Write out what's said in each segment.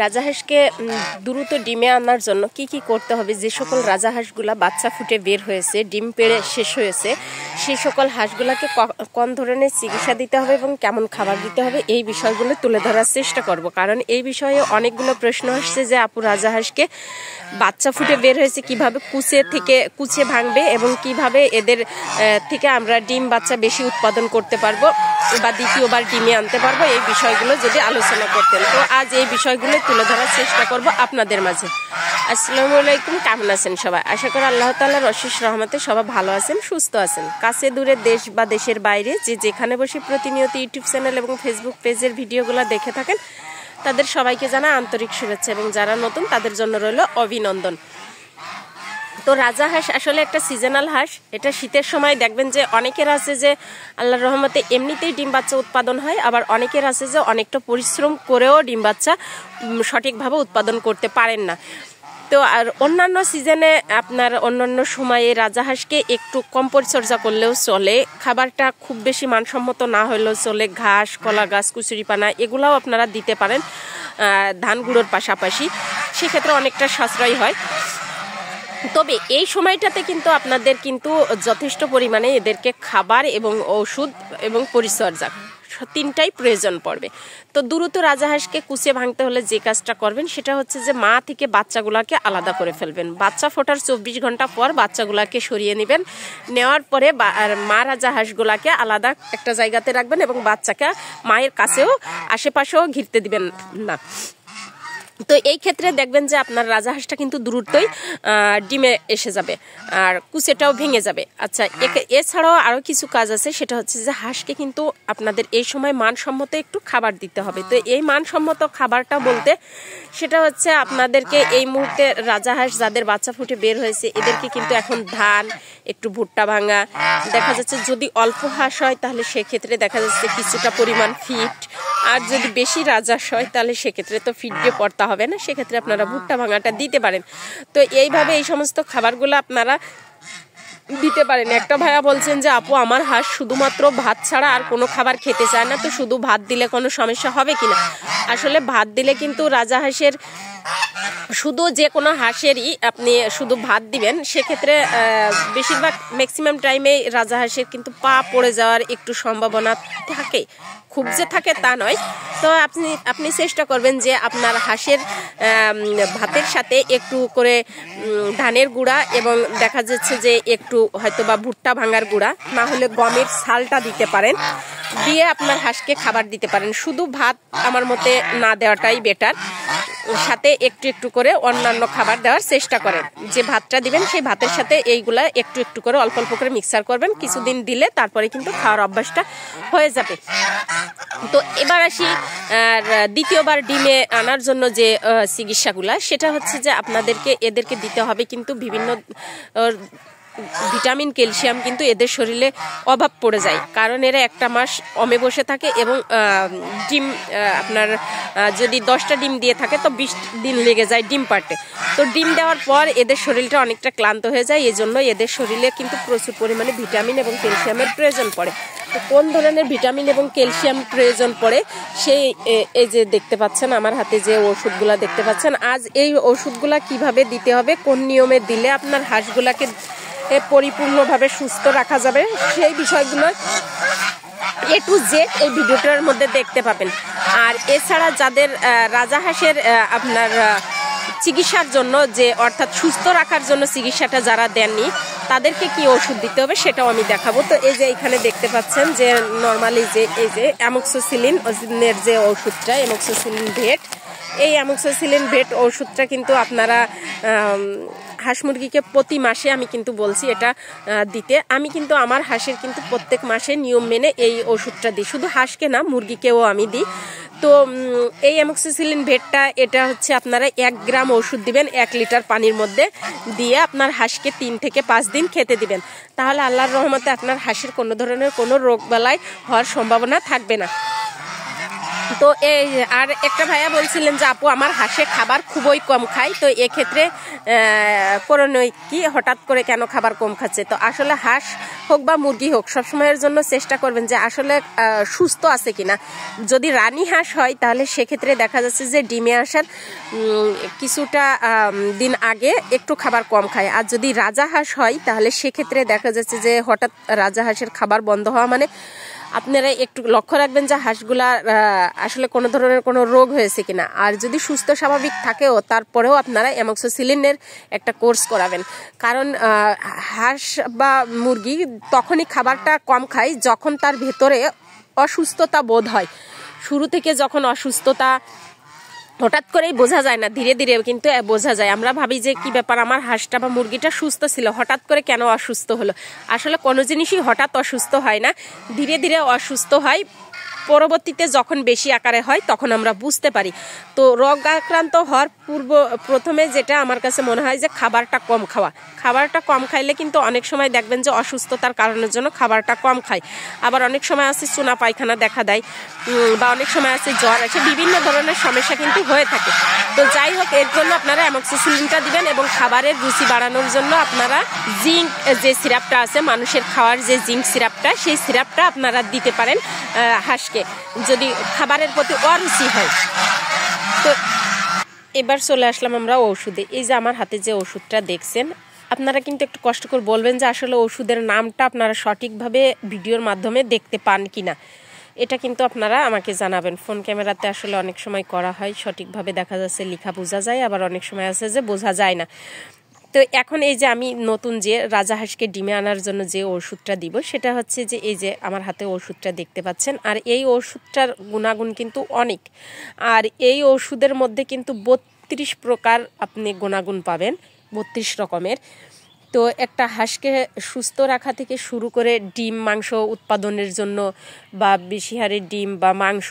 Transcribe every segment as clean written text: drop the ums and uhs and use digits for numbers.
রাজাহাঁসকে দ্রুত ডিমে আনার জন্য কি করতে হবে, যে সকল রাজাহাঁসগুলা বাচ্চা ফুটে বের হয়েছে, ডিম পেড়ে শেষ হয়েছে, সেই সকল হাঁসগুলাকে কোন ধরনের চিকিৎসা দিতে হবে এবং কেমন খাবার দিতে হবে, এই বিষয়গুলো তুলে ধরার চেষ্টা করব। কারণ এই বিষয়ে অনেকগুলো প্রশ্ন আসছে যে আপু রাজাহাঁসকে বাচ্চা ফুটে বের হয়েছে কিভাবে কুচে ভাঙবে এবং কিভাবে এদের থেকে আমরা ডিম বাচ্চা বেশি উৎপাদন করতে পারবো বা দ্বিতীয়বার ডিমে আনতে পারবো, এই বিষয়গুলো যদি আলোচনা করতেন। তো আজ এই বিষয়গুলো তুলে ধরার চেষ্টা করব আপনাদের মাঝে। আসসালামু আলাইকুম, কেমন আছেন সবাই? আশা করি আল্লাহ তাআলার অশেষ রহমতে সবাই ভালো আছেন, সুস্থ আছেন। কাছে দূরে দেশ বা দেশের বাইরে যে যেখানে বসে প্রতিনিয়ত ইউটিউব চ্যানেল এবং ফেসবুক পেজের ভিডিওগুলো দেখে থাকেন তাদের সবাইকে জানাই আন্তরিক শুভেচ্ছা এবং যারা নতুন তাদের জন্য রইল অভিনন্দন। তো রাজাহাঁস আসলে একটা সিজনাল হাঁস। এটা শীতের সময় দেখবেন যে অনেকের আছে যে আল্লাহর রহমতে এমনিতেই ডিম বাচ্চা উৎপাদন হয়, আবার অনেকের আছে যে অনেকটা পরিশ্রম করেও ডিম বাচ্চা সঠিকভাবে উৎপাদন করতে পারেন না। তো আর অন্যান্য সিজনে আপনার অন্যান্য সময়ে রাজাহাঁসকে একটু কম পরিচর্যা করলেও চলে, খাবারটা খুব বেশি মানসম্মত না হলেও চলে, ঘাস, কলা গাছ, কুচুরিপানা এগুলাও আপনারা দিতে পারেন ধান গুঁড়োর পাশাপাশি, সেক্ষেত্রে অনেকটা সাশ্রয় হয়। তবে এই সময়টাতে কিন্তু আপনাদের কিন্তু যথেষ্ট পরিমাণে এদেরকে খাবার এবং ওষুধ এবং পরিচর্যা তিনটাই প্রয়োজন পড়বে। তো দ্রুত রাজাহাঁসকে কুচে ভাঙতে হলে যে কাজটা করবেন সেটা হচ্ছে যে মা থেকে বাচ্চাগুলাকে আলাদা করে ফেলবেন। বাচ্চা ফোটার 24 ঘন্টা পর বাচ্চাগুলাকে সরিয়ে নেবেন, নেওয়ার পরে মা রাজাহাঁসগুলাকে আলাদা একটা জায়গাতে রাখবেন এবং বাচ্চাকে মায়ের কাছেও আশেপাশেও ঘিরতে দিবেন না। তো এই ক্ষেত্রে দেখবেন যে আপনার রাজাহাঁসটা কিন্তু দ্রুতই ডিমে এসে যাবে আর কুচেটাও ভেঙে যাবে। আচ্ছা, এছাড়াও আরও কিছু কাজ আছে, সেটা হচ্ছে যে হাঁসকে কিন্তু আপনাদের এই সময় মানসম্মত একটু খাবার দিতে হবে। তো এই মানসম্মত খাবারটা বলতে সেটা হচ্ছে আপনাদেরকে এই মুহূর্তে রাজাহাঁস যাদের বাচ্চা ফুটে বের হয়েছে এদেরকে কিন্তু এখন ধান, একটু ভুট্টা ভাঙা, দেখা যাচ্ছে যদি অল্প হাঁস হয় তাহলে সেক্ষেত্রে দেখা যাচ্ছে কিছুটা পরিমাণ ফিট, আর যদি বেশি রাজহাঁস হয় তাহলে সেক্ষেত্রে তো ফিট দিয়ে পড়তে হবে না, সেক্ষেত্রে আপনারা ভুট্টা ভাঙাটা দিতে পারেন। তো এইভাবে এই সমস্ত খাবারগুলো আপনারা দিতে পারেন। একটা ভাইয়া বলছেন যে আপু আমার হাঁস শুধুমাত্র ভাত ছাড়া আর কোনো খাবার খেতে চায় না, তো শুধু ভাত দিলে কোনো সমস্যা হবে কিনা? আসলে ভাত দিলে কিন্তু রাজাহাঁসের শুধু যে কোনো হাঁসেরই আপনি শুধু ভাত দিবেন, সেক্ষেত্রে বেশিরভাগ ম্যাক্সিমাম টাইমে রাজাহাঁসের কিন্তু পা পড়ে যাওয়ার একটু সম্ভাবনা থাকে, খুব যে থাকে তা নয়। তো আপনি চেষ্টা করবেন যে আপনার হাঁসের ভাতের সাথে একটু করে ধানের গুঁড়া এবং দেখা যাচ্ছে যে একটু হয়তো বা ভুট্টা ভাঙার গুঁড়া, না হলে গমের ছালটা দিতে পারেন, দিয়ে আপনার হাঁসকে খাবার দিতে পারেন। শুধু ভাত আমার মতে না দেওয়াটাই বেটার, সাথে একটু একটু করে অন্যান্য খাবার দেওয়ার চেষ্টা করেন। যে ভাতটা দিবেন সেই ভাতের সাথে এইগুলা একটু একটু করে অল্প অল্প করে মিক্সার করবেন, কিছুদিন দিলে তারপরে কিন্তু খাওয়ার অভ্যাসটা হয়ে যাবে। তো এবার আসি দ্বিতীয়বার ডিমে আনার জন্য যে চিকিৎসাগুলা, সেটা হচ্ছে যে আপনাদেরকে এদেরকে দিতে হবে কিন্তু বিভিন্ন ভিটামিন, ক্যালসিয়াম কিন্তু এদের শরীরে অভাব পড়ে যায়, কারণ এরা একটা মাস অমে বসে থাকে এবং ডিম আপনার যদি 10টা ডিম দিয়ে থাকে তো 20 দিন লেগে যায় ডিম পাড়তে। তো ডিম দেওয়ার পর এদের শরীরটা অনেকটা ক্লান্ত হয়ে যায়, এই জন্য এদের শরীরে কিন্তু প্রচুর পরিমাণে ভিটামিন এবং ক্যালসিয়ামের প্রয়োজন পড়ে। তো কোন ধরনের ভিটামিন এবং ক্যালসিয়াম প্রয়োজন পড়ে সেই এই যে দেখতে পাচ্ছেন আমার হাতে যে ওষুধগুলা দেখতে পাচ্ছেন, আজ এই ওষুধগুলা কিভাবে দিতে হবে, কোন নিয়মে দিলে আপনার হাঁসগুলাকে পরিপূর্ণভাবে সুস্থ রাখা যাবে, সেই বিষয়গুলো A to Z এই ভিডিওটার মধ্যে দেখতে পাবেন। আর এছাড়া যাদের রাজাহাঁসের আপনার চিকিৎসার জন্য যে অর্থাৎ সুস্থ রাখার জন্য চিকিৎসাটা যারা দেননি তাদেরকে কি ওষুধ দিতে হবে সেটাও আমি দেখাবো। তো এই যে এখানে দেখতে পাচ্ছেন যে নর্মালি যে এই যে অ্যামোক্সিসিলিনের যে ওষুধটা, অ্যামোক্সিসিলিন ভেট, এই অ্যামোক্সিসিলিন ভেট ওষুধটা কিন্তু আপনারা হাঁস মুরগিকে প্রতি মাসে আমি কিন্তু বলছি এটা দিতে। আমি কিন্তু আমার হাঁসের কিন্তু প্রত্যেক মাসে নিয়ম মেনে এই ওষুধটা দিই, শুধু হাঁসকে না মুরগিকেও আমি দিই। তো এই অ্যামোক্সিসিলিন ভেটটা এটা হচ্ছে আপনারা 1 গ্রাম ওষুধ দিবেন 1 লিটার পানির মধ্যে দিয়ে আপনার হাঁসকে 3 থেকে 5 দিন খেতে দিবেন, তাহলে আল্লাহর রহমতে আপনার হাঁসের কোনো ধরনের কোনো রোগ বালাই হওয়ার সম্ভাবনা থাকবে না। তো এই আর একটা ভাইয়া বলছিলেন যে আপু আমার হাঁসে খাবার খুবই কম খায়, তো এক্ষেত্রে করণীয় কি, হঠাৎ করে কেন খাবার কম খাচ্ছে। তো আসলে হাঁস হোক বা মুরগি হোক সবসময়ের জন্য চেষ্টা করবেন যে আসলে সুস্থ আছে কিনা। যদি রানী হাঁস হয় তাহলে সেক্ষেত্রে দেখা যাচ্ছে যে ডিমে আসার কিছুটা দিন আগে একটু খাবার কম খায়। আর যদি রাজা হাঁস হয় তাহলে সেক্ষেত্রে দেখা যাচ্ছে যে হঠাৎ রাজা হাঁসের খাবার বন্ধ হওয়া মানে আপনারা একটু লক্ষ্য রাখবেন যে হাঁসগুলা আসলে কোনো ধরনের কোনো রোগ হয়েছে কিনা। আর যদি সুস্থ স্বাভাবিক থাকেও তারপরেও আপনারা অ্যামক্সিসিলিনের একটা কোর্স করাবেন, কারণ হাঁস বা মুরগি তখনই খাবারটা কম খায় যখন তার ভেতরে অসুস্থতা বোধ হয়। শুরু থেকে যখন অসুস্থতা হঠাৎ করেই বোঝা যায় না, ধীরে ধীরে কিন্তু বোঝা যায়। আমরা ভাবি যে কি ব্যাপার, আমার হাঁসটা বা মুরগিটা সুস্থ ছিল, হঠাৎ করে কেন অসুস্থ হলো। আসলে কোনো জিনিসই হঠাৎ অসুস্থ হয় না, ধীরে ধীরে অসুস্থ হয়। পরবর্তীতে যখন বেশি আকারে হয় তখন আমরা বুঝতে পারি। তো রোগ আক্রান্ত হওয়ার প্রথমে যেটা আমার কাছে মনে হয় যে খাবারটা কম খাওয়া। খাবারটা কম খাইলে কিন্তু অনেক সময় দেখবেন যে অসুস্থতার কারণের জন্য খাবারটা কম খায়। আবার অনেক সময় আছে চুনা পায়খানা দেখা দেয়, বা অনেক সময় আছে জ্বর আছে, বিভিন্ন ধরনের সমস্যা কিন্তু হয়ে থাকে। তো যাই হোক, এর জন্য আপনারা অ্যামক্সিসিলিনটা দিবেন এবং খাবারের রুচি বাড়ানোর জন্য আপনারা জিঙ্ক যে সিরাপটা আছে, মানুষের খাওয়ার যে জিঙ্ক সিরাপটা, সেই সিরাপটা আপনারা দিতে পারেন হাঁসকে, যদি খাবারের প্রতি অরুচি হয়। তো এবার চলে আসলাম আমরা ওষুধে। এই যে আমার হাতে যে ওষুধটা দেখছেন, আপনারা কিন্তু একটু কষ্ট করে বলবেন যে আসলে ওষুধের নামটা আপনারা সঠিকভাবে ভিডিওর মাধ্যমে দেখতে পান কিনা। এটা কিন্তু আপনারা আমাকে জানাবেন। ফোন ক্যামেরাতে আসলে অনেক সময় করা হয়, সঠিকভাবে দেখা যাচ্ছে লেখা বোঝা যায়, আবার অনেক সময় আছে যে বোঝা যায় না। তো এখন এই যে আমি নতুন যে রাজা হাঁসকে ডিমে আনার জন্য যে ওষুধটা দিব, সেটা হচ্ছে যে এই যে আমার হাতে ওষুধটা দেখতে পাচ্ছেন। আর এই ওষুধটার গুণাগুণ কিন্তু অনেক, আর এই ওষুধের মধ্যে কিন্তু 32 প্রকার আপনি গুণাগুণ পাবেন, 32 রকমের। তো একটা হাঁসকে সুস্থ রাখা থেকে শুরু করে ডিম মাংস উৎপাদনের জন্য, বা বেশি হারে ডিম বা মাংস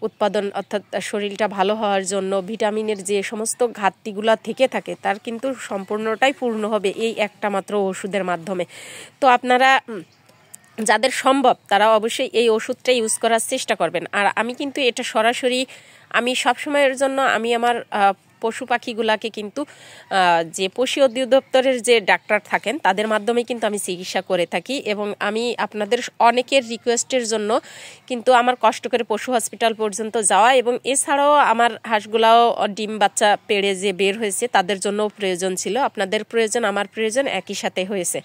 উৎপাদন, অর্থাৎ শরীরটা ভালো হওয়ার জন্য, ভিটামিনের যে সমস্ত ঘাটতিগুলো থেকে থাকে তার কিন্তু সম্পূর্ণটাই পূর্ণ হবে এই একটা মাত্র ওষুধের মাধ্যমে। তো আপনারা যাদের সম্ভব তারা অবশ্যই এই ওষুধটা ইউজ করার চেষ্টা করবেন। আর আমি কিন্তু এটা সরাসরি আমি সবসময়ের জন্য আমি আমার পশু পাখিগুলাকে কিন্তু যে পশু অধিদপ্তরের যে ডাক্তার থাকেন তাদের মাধ্যমে কিন্তু আমি চিকিৎসা করে থাকি। এবং আমি আপনাদের অনেকের রিকোয়েস্টের জন্য কিন্তু আমার কষ্ট করে পশু হসপিটাল পর্যন্ত যাওয়া, এবং এছাড়াও আমার হাঁসগুলাও ডিম বাচ্চা পেড়ে যে বের হয়েছে তাদের জন্যও প্রয়োজন ছিল। আপনাদের প্রয়োজন আমার প্রয়োজন একই সাথে হয়েছে।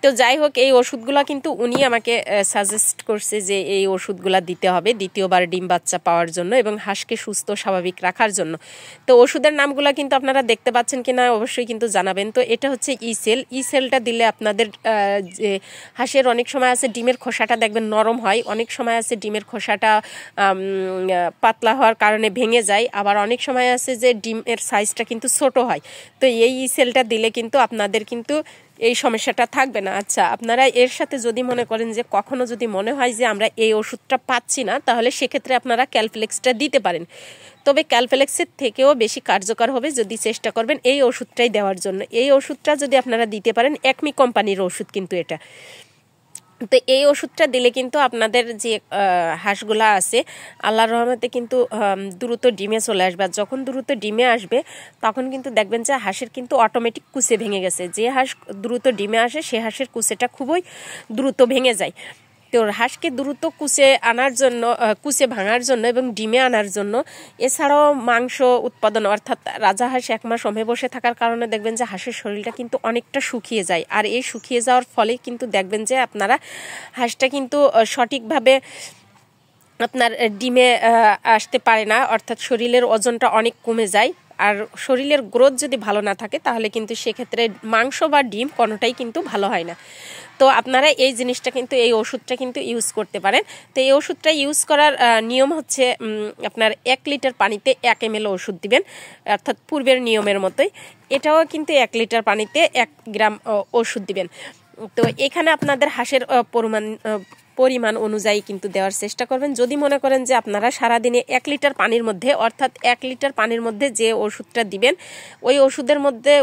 তো যাই হোক, এই ওষুধগুলা কিন্তু উনি আমাকে সাজেস্ট করছে যে এই ওষুধগুলা দিতে হবে দ্বিতীয়বার ডিম বাচ্চা পাওয়ার জন্য এবং হাঁসকে সুস্থ স্বাভাবিক রাখার জন্য। তো ওষুধের নামগুলা কিন্তু আপনারা দেখতে পাচ্ছেন কিনা অবশ্যই কিন্তু জানাবেন। তো এটা হচ্ছে ইসেল। ইসেলটা দিলে আপনাদের যে হাঁসের অনেক সময় আছে ডিমের খোসাটা দেখবেন নরম হয়, অনেক সময় আছে ডিমের খোসাটা পাতলা হওয়ার কারণে ভেঙে যায়, আবার অনেক সময় আছে যে ডিমের সাইজটা কিন্তু ছোট হয়। তো এই ইসেলটা দিলে কিন্তু আপনাদের কিন্তু এই সমস্যাটা থাকবে না। আচ্ছা, আপনারা এর সাথে যদি মনে করেন যে কখনো যদি মনে হয় যে আমরা এই ওষুধটা পাচ্ছি না, তাহলে সেক্ষেত্রে আপনারা ক্যালফ্লেক্সটা দিতে পারেন। তবে ক্যালফ্লেক্সের থেকেও বেশি কার্যকর হবে যদি চেষ্টা করবেন এই ওষুধটাই দেওয়ার জন্য। এই ওষুধটা যদি আপনারা দিতে পারেন, একমি কোম্পানির ওষুধ কিন্তু এটা। তো এই ওষুধটা দিলে কিন্তু আপনাদের যে হাঁসগুলা আছে আল্লাহর রহমতে কিন্তু দ্রুত ডিমে চলে আসবে। আর যখন দ্রুত ডিমে আসবে তখন কিন্তু দেখবেন যে হাঁসের কিন্তু অটোমেটিক কুচে ভেঙে গেছে। যে হাঁস দ্রুত ডিমে আসে সে হাঁসের কুচেটা খুবই দ্রুত ভেঙে যায়। তো হাঁসকে দ্রুত কুচে ভাঙার জন্য এবং ডিমে আনার জন্য, এছাড়াও মাংস উৎপাদন, অর্থাৎ রাজা হাঁস 1 মাস সময় বসে থাকার কারণে দেখবেন যে হাঁসের শরীরটা কিন্তু অনেকটা শুকিয়ে যায়। আর এই শুকিয়ে যাওয়ার ফলে কিন্তু দেখবেন যে আপনারা হাঁসটা কিন্তু সঠিকভাবে আপনার ডিমে আসতে পারে না, অর্থাৎ শরীরের ওজনটা অনেক কমে যায়। আর শরীরের গ্রোথ যদি ভালো না থাকে তাহলে কিন্তু সেক্ষেত্রে মাংস বা ডিম কোনোটাই কিন্তু ভালো হয় না। তো আপনারা এই জিনিসটা কিন্তু এই ওষুধটা কিন্তু ইউজ করতে পারেন। তো এই ওষুধটা ইউজ করার নিয়ম হচ্ছে আপনার 1 লিটার পানিতে 1 ml ওষুধ দিবেন, অর্থাৎ পূর্বের নিয়মের মতোই এটাও কিন্তু 1 লিটার পানিতে 1 গ্রাম ওষুধ দিবেন। তো এখানে আপনাদের হাঁসের পরিমাণ অনুযায়ী কিন্তু দেওয়ার চেষ্টা করবেন। যদি মনে করেন যে আপনারা সারাদিনে 1 লিটার পানির মধ্যে, অর্থাৎ 1 লিটার পানির মধ্যে যে ওষুধটা দিবেন ওই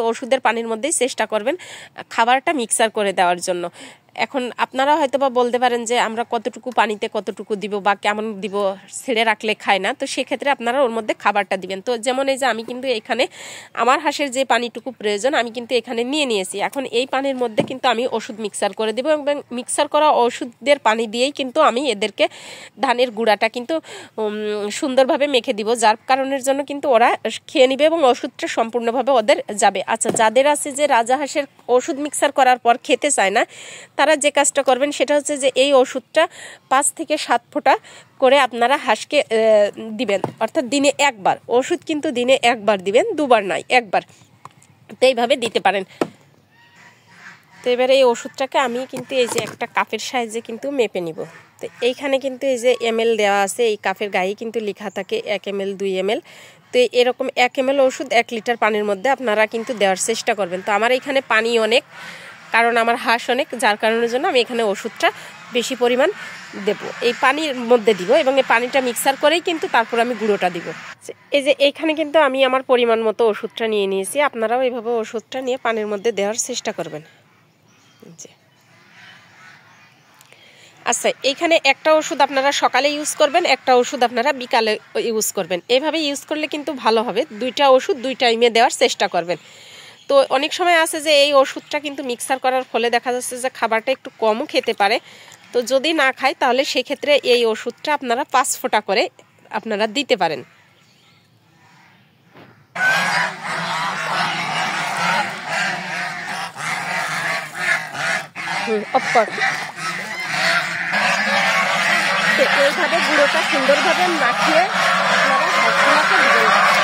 ওষুধের পানির মধ্যেই চেষ্টা করবেন খাবারটা মিক্সার করে দেওয়ার জন্য। এখন আপনারা হয়তো বা বলতে পারেন যে আমরা কতটুকু পানিতে কতটুকু দিব বা কেমন দিব, ছেড়ে রাখলে খায় না, তো সেক্ষেত্রে আপনারা ওর মধ্যে খাবারটা দিবেন। তো যেমন এই যে আমি কিন্তু এখানে আমার হাঁসের যে পানিটুকু প্রয়োজন আমি কিন্তু এখানে নিয়ে নিয়েছি। এখন এই পানির মধ্যে কিন্তু আমি ওষুধ মিক্সার করে দেবো এবং মিক্সার করা ওষুধের পানি দিয়েই কিন্তু আমি এদেরকে ধানের গুঁড়াটা কিন্তু সুন্দরভাবে মেখে দিব, যার কারণের জন্য কিন্তু ওরা খেয়ে নিবে এবং ওষুধটা সম্পূর্ণভাবে ওদের যাবে। আচ্ছা, যাদের আছে যে রাজাহাঁসের ওষুধ মিক্সার করার পর খেতে চায় না, তারা যে কাজটা করবেন সেটা হচ্ছে যে এই ওষুধটা 5 থেকে 7 ফোঁটা করে আপনারা হাঁসকে দিবেন, অর্থাৎ দিনে একবার। ওষুধ কিন্তু দিনে একবার দিবেন, দুবার নয়, একবার। তো এইভাবে দিতে পারেন। তো এবারে এই ওষুধটাকে আমি কিন্তু এই যে একটা কাপের সাহায্যে কিন্তু মেপে নিব। তো এইখানে কিন্তু এই যে ml দেওয়া আছে, এই কাপের গায়ে কিন্তু লেখা থাকে 1 ml 2 ml। তো এরকম 1 ml ওষুধ 1 লিটার পানির মধ্যে আপনারা কিন্তু দেওয়ার চেষ্টা করবেন। তো আমার এখানে পানি অনেক, কারণ আমার হাঁস অনেক, যার কারণের জন্য আমি এখানে ওষুধটা বেশি পরিমাণ দেব, এই পানির মধ্যে দিব এবং এই পানিটা মিক্সার করেই কিন্তু তারপর আমি গুঁড়োটা দিব। এই যে এইখানে কিন্তু আমি আমার পরিমাণ মতো ওষুধটা নিয়ে নিয়েছি, আপনারাও এইভাবে ওষুধটা নিয়ে পানির মধ্যে দেওয়ার চেষ্টা করবেন। আচ্ছা, এইখানে একটা ওষুধ আপনারা সকালে ইউজ করবেন, একটা ওষুধ আপনারা বিকালে ইউজ করবেন। এইভাবে ইউজ করলে কিন্তু ভালো হবে। 2টা ওষুধ 2 টাইমে দেওয়ার চেষ্টা করবেন। তো অনেক সময় আছে যে এই ওষুধটা কিন্তু মিক্সার করার ফলে দেখা যাচ্ছে যে খাবারটা একটু কমও খেতে পারে। তো যদি না খায় তাহলে সেক্ষেত্রে এই ওষুধটা আপনারা 5 ফোঁটা করে আপনারা দিতে পারেন। এইভাবে গুঁড়োটা সুন্দরভাবে মাখিয়ে আপনারা হাঁসগুলোকে দিবেন।